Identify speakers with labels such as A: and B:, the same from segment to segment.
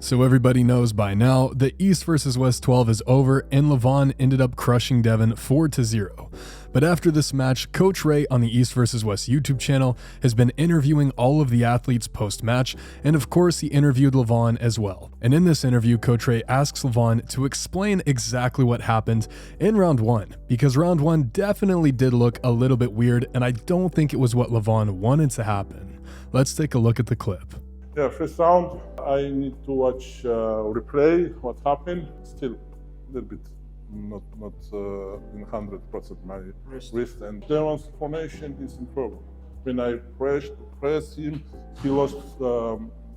A: So everybody knows by now, the East vs West 12 is over and LEVAN ended up crushing Devin 4-0. But after this match, Coach Ray on the East vs West YouTube channel has been interviewing all of the athletes post-match, and of course he interviewed LEVAN as well. And in this interview, Coach Ray asks LEVAN to explain exactly what happened in round 1, because round 1 definitely did look a little bit weird, and I don't think it was what LEVAN wanted to happen. Let's take a look at the clip.
B: Yeah, first round, I need to watch replay, what happened. Still a little bit not in 100% my wrist. And Devin's formation is improved. When I press him, he lost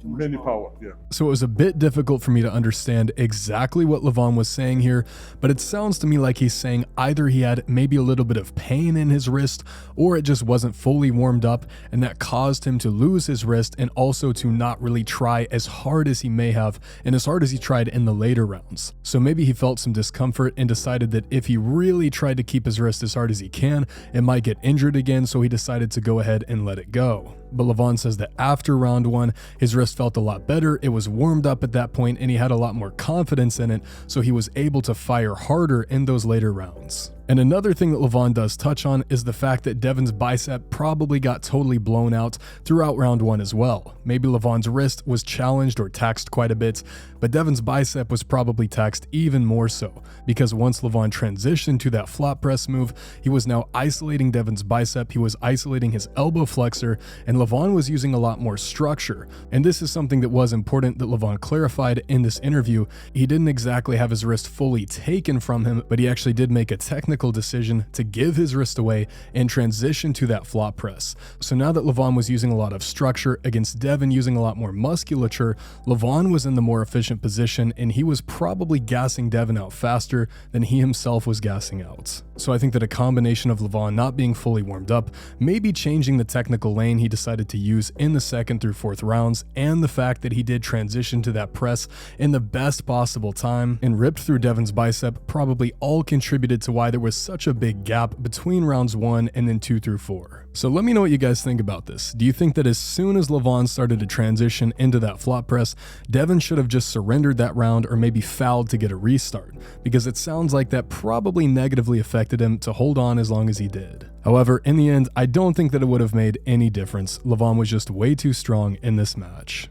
B: many power, yeah.
A: So it was a bit difficult for me to understand exactly what LEVAN was saying here, but it sounds to me like he's saying either he had maybe a little bit of pain in his wrist, or it just wasn't fully warmed up, and that caused him to lose his wrist and also to not really try as hard as he may have and as hard as he tried in the later rounds. So maybe he felt some discomfort and decided that if he really tried to keep his wrist as hard as he can, it might get injured again, so he decided to go ahead and let it go. But LEVAN says that after round 1, his wrist felt a lot better, it was warmed up at that point, and he had a lot more confidence in it, so he was able to fire harder in those later rounds. And another thing that LEVAN does touch on is the fact that Devin's bicep probably got totally blown out throughout round 1 as well. Maybe LEVAN's wrist was challenged or taxed quite a bit, but Devin's bicep was probably taxed even more so, because once LEVAN transitioned to that flop press move, he was now isolating Devin's bicep, he was isolating his elbow flexor, and LEVAN was using a lot more structure. And this is something that was important that LEVAN clarified in this interview. He didn't exactly have his wrist fully taken from him, but he actually did make a technical decision to give his wrist away and transition to that flop press. So now that LEVAN was using a lot of structure against Devin using a lot more musculature, LEVAN was in the more efficient position, and he was probably gassing Devin out faster than he himself was gassing out. So I think that a combination of LEVAN not being fully warmed up, maybe changing the technical lane he decided to use in the 2nd through 4th rounds, and the fact that he did transition to that press in the best possible time and ripped through Devin's bicep probably all contributed to why there was such a big gap between rounds 1 and then 2 through 4. So let me know what you guys think about this. Do you think that as soon as LEVAN started to transition into that flop press, Devin should have just surrendered that round or maybe fouled to get a restart? Because it sounds like that probably negatively affected him to hold on as long as he did. However, in the end, I don't think that it would have made any difference. LEVAN was just way too strong in this match.